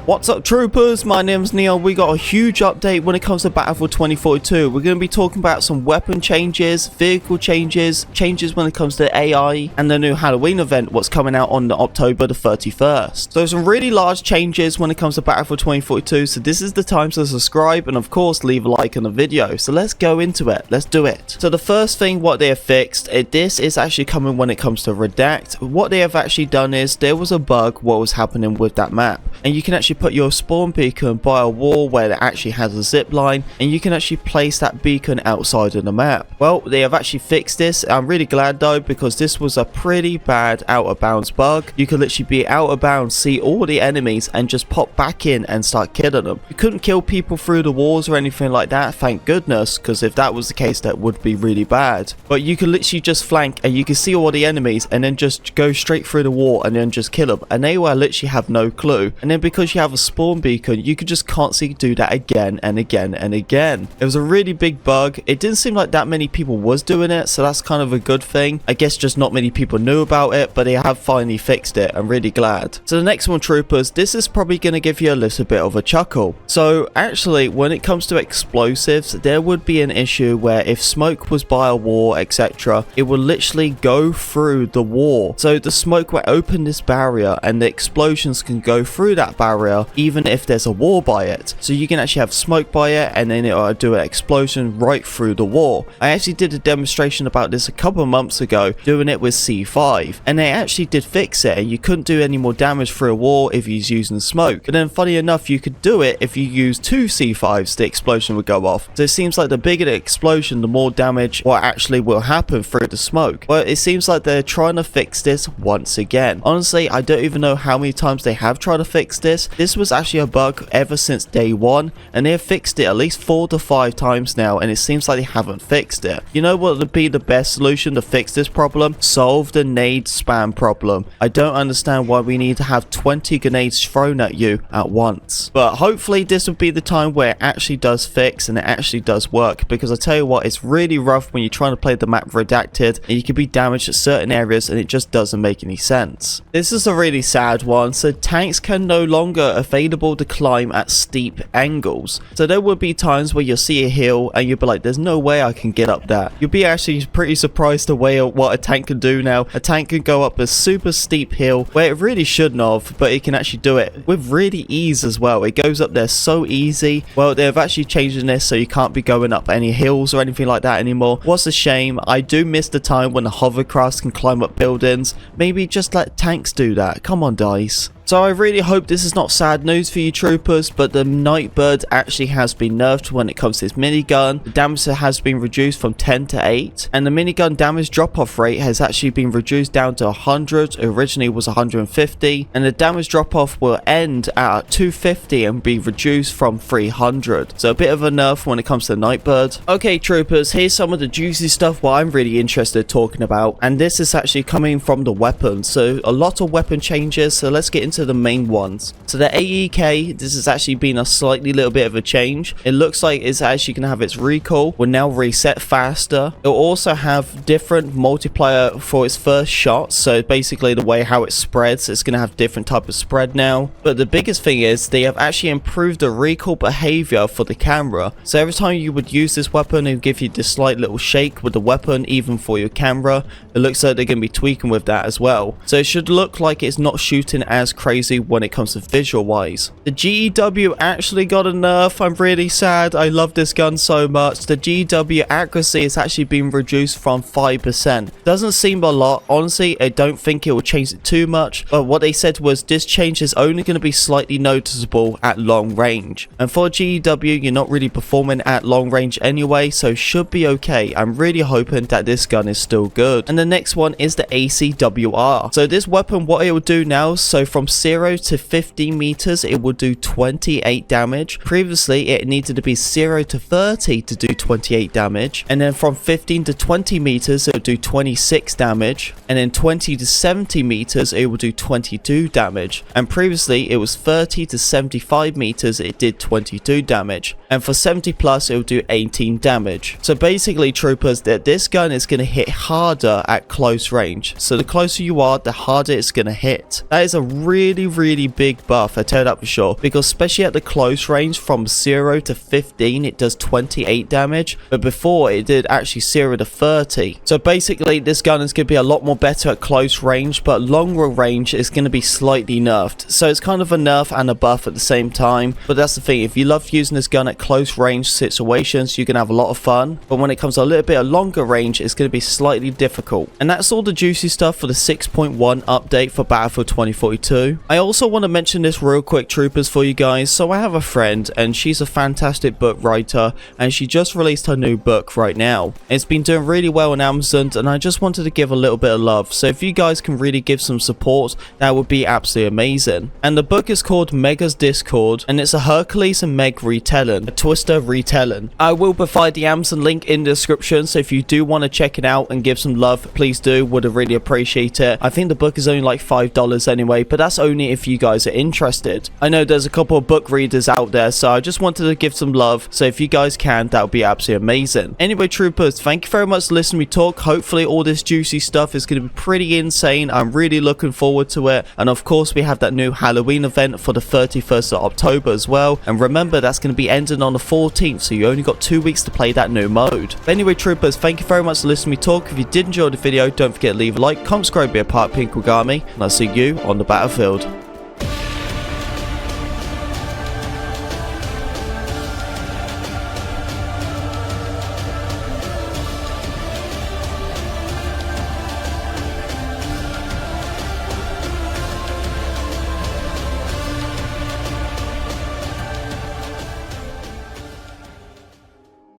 What's up, troopers? My name's Neon. We got a huge update when it comes to Battlefield 2042. We're going to be talking about some weapon changes, vehicle changes, changes when it comes to AI, and the new Halloween event, what's coming out on October the 31st. So some really large changes when it comes to Battlefield 2042, so this is the time to subscribe and of course leave a like on the video. So let's go into it. Let's do it. So the first thing what they have fixed, this is actually coming when it comes to Redact. What they have actually done is there was a bug what was happening with that map, and you can actually put your spawn beacon by a wall where it actually has a zip line, and you can actually place that beacon outside of the map. Well, they have actually fixed this. I'm really glad though, because this was a pretty bad out of bounds bug. You could literally be out of bounds, see all the enemies and just pop back in and start killing them. You couldn't kill people through the walls or anything like that, thank goodness, because if that was the case that would be really bad. But you could literally just flank and you can see all the enemies and then just go straight through the wall and then just kill them, and they will literally have no clue. And then because you have a spawn beacon, you could just constantly do that again and again and again. It was a really big bug. It didn't seem like that many people was doing it, so that's kind of a good thing. I guess just not many people knew about it, but they have finally fixed it. I'm really glad. So the next one, troopers, this is probably going to give you a little bit of a chuckle. So actually, when it comes to explosives, there would be an issue where if smoke was by a wall, etc., it would literally go through the wall. So the smoke will open this barrier and the explosions can go through that barrier even if there's a wall by it. So you can actually have smoke by it and then it'll do an explosion right through the wall. I actually did a demonstration about this a couple of months ago doing it with C5, and they actually did fix it, and you couldn't do any more damage through a wall if you was using smoke. But then funny enough, you could do it if you use two C5s, the explosion would go off. So it seems like the bigger the explosion, the more damage what actually will happen through the smoke. Well, it seems like they're trying to fix this once again. Honestly, I don't even know how many times they have tried to fix this. This was actually a bug ever since day one, and they have fixed it at least 4 to 5 times now, and it seems like they haven't fixed it. You know what would be the best solution to fix this problem? Solve the nade spam problem. I don't understand why we need to have 20 grenades thrown at you at once. But hopefully this will be the time where it actually does fix and it actually does work, because I tell you what, it's really rough when you're trying to play the map redacted and you can be damaged at certain areas and it just doesn't make any sense. This is a really sad one. So tanks can no longer available to climb at steep angles. So there will be times where you'll see a hill and you'll be like, there's no way I can get up that. You'll be actually pretty surprised the way what a tank can do now. A tank can go up a super steep hill where it really shouldn't have, but it can actually do it with really ease as well. It goes up there so easy. Well, they've actually changed this so you can't be going up any hills or anything like that anymore. What's a shame. I do miss the time when the hovercrafts can climb up buildings. Maybe just let tanks do that. Come on, DICE. So I really hope this is not sad news for you, troopers, but the Nightbird actually has been nerfed when it comes to this minigun. The damage has been reduced from 10 to 8, and the minigun damage drop-off rate has actually been reduced down to 100. Originally was 150, and the damage drop-off will end at 250 and be reduced from 300. So a bit of a nerf when it comes to the Nightbird. Okay, troopers, here's some of the juicy stuff what I'm really interested in talking about, and this is actually coming from the weapons. So a lot of weapon changes, so let's get into the main ones. So the AEK, this has actually been a slightly little bit of a change. It looks like it's actually going to have its recoil will now reset faster. It'll also have different multiplier for its first shot, so basically the way how it spreads, it's going to have different type of spread now. But the biggest thing is they have actually improved the recoil behavior for the camera. So every time you would use this weapon, it will give you this slight little shake with the weapon, even for your camera. It looks like they're going to be tweaking with that as well. So it should look like it's not shooting as crazy when it comes to visual wise. The GEW actually got a nerf. I'm really sad. I love this gun so much. The GEW accuracy has actually been reduced from 5%. Doesn't seem a lot. Honestly, I don't think it will change it too much, but what they said was this change is only going to be slightly noticeable at long range. And for GEW, you're not really performing at long range anyway, so should be okay. I'm really hoping that this gun is still good. And the next one is the ACWR. So this weapon, what it will do now, so from 0 to 50 meters, it will do 28 damage. Previously, it needed to be 0 to 30 to do 28 damage. And then from 15 to 20 meters, it will do 26 damage. And then 20 to 70 meters, it will do 22 damage. And previously, it was 30 to 75 meters, it did 22 damage. And for 70 plus, it will do 18 damage. So basically, troopers, that this gun is going to hit harder at close range. So the closer you are, the harder it's going to hit. That is a really really big buff, I tell you that for sure, because especially at the close range from 0 to 15 it does 28 damage, but before it did actually 0 to 30. So basically this gun is going to be a lot more better at close range, but longer range is going to be slightly nerfed. So it's kind of a nerf and a buff at the same time, but that's the thing, if you love using this gun at close range situations, you can have a lot of fun, but when it comes to a little bit of longer range, it's going to be slightly difficult. And that's all the juicy stuff for the 6.1 update for Battlefield 2042. I also want to mention this real quick, troopers, for you guys. So I have a friend and she's a fantastic book writer, and she just released her new book right now. It's been doing really well on Amazon, and I just wanted to give a little bit of love. So if you guys can really give some support, that would be absolutely amazing. And the book is called Mega's Discord, and it's a Hercules and Meg retelling, a Twister retelling. I will provide the Amazon link in the description, so if you do want to check it out and give some love, please do. Would have really appreciate it. I think the book is only like $5 anyway, but that's only if you guys are interested. I know there's a couple of book readers out there, so I just wanted to give some love. So if you guys can, that would be absolutely amazing. Anyway, troopers, thank you very much for listening to me talk. Hopefully all this juicy stuff is going to be pretty insane. I'm really looking forward to it. And of course we have that new Halloween event for the 31st of October as well. And remember, that's going to be ending on the 14th, so you only got 2 weeks to play that new mode. But anyway, troopers, thank you very much for listening to me talk. If you did enjoy the video, don't forget to leave a like, comment, subscribe, be a part of Pink Origami, and I'll see you on the battlefield.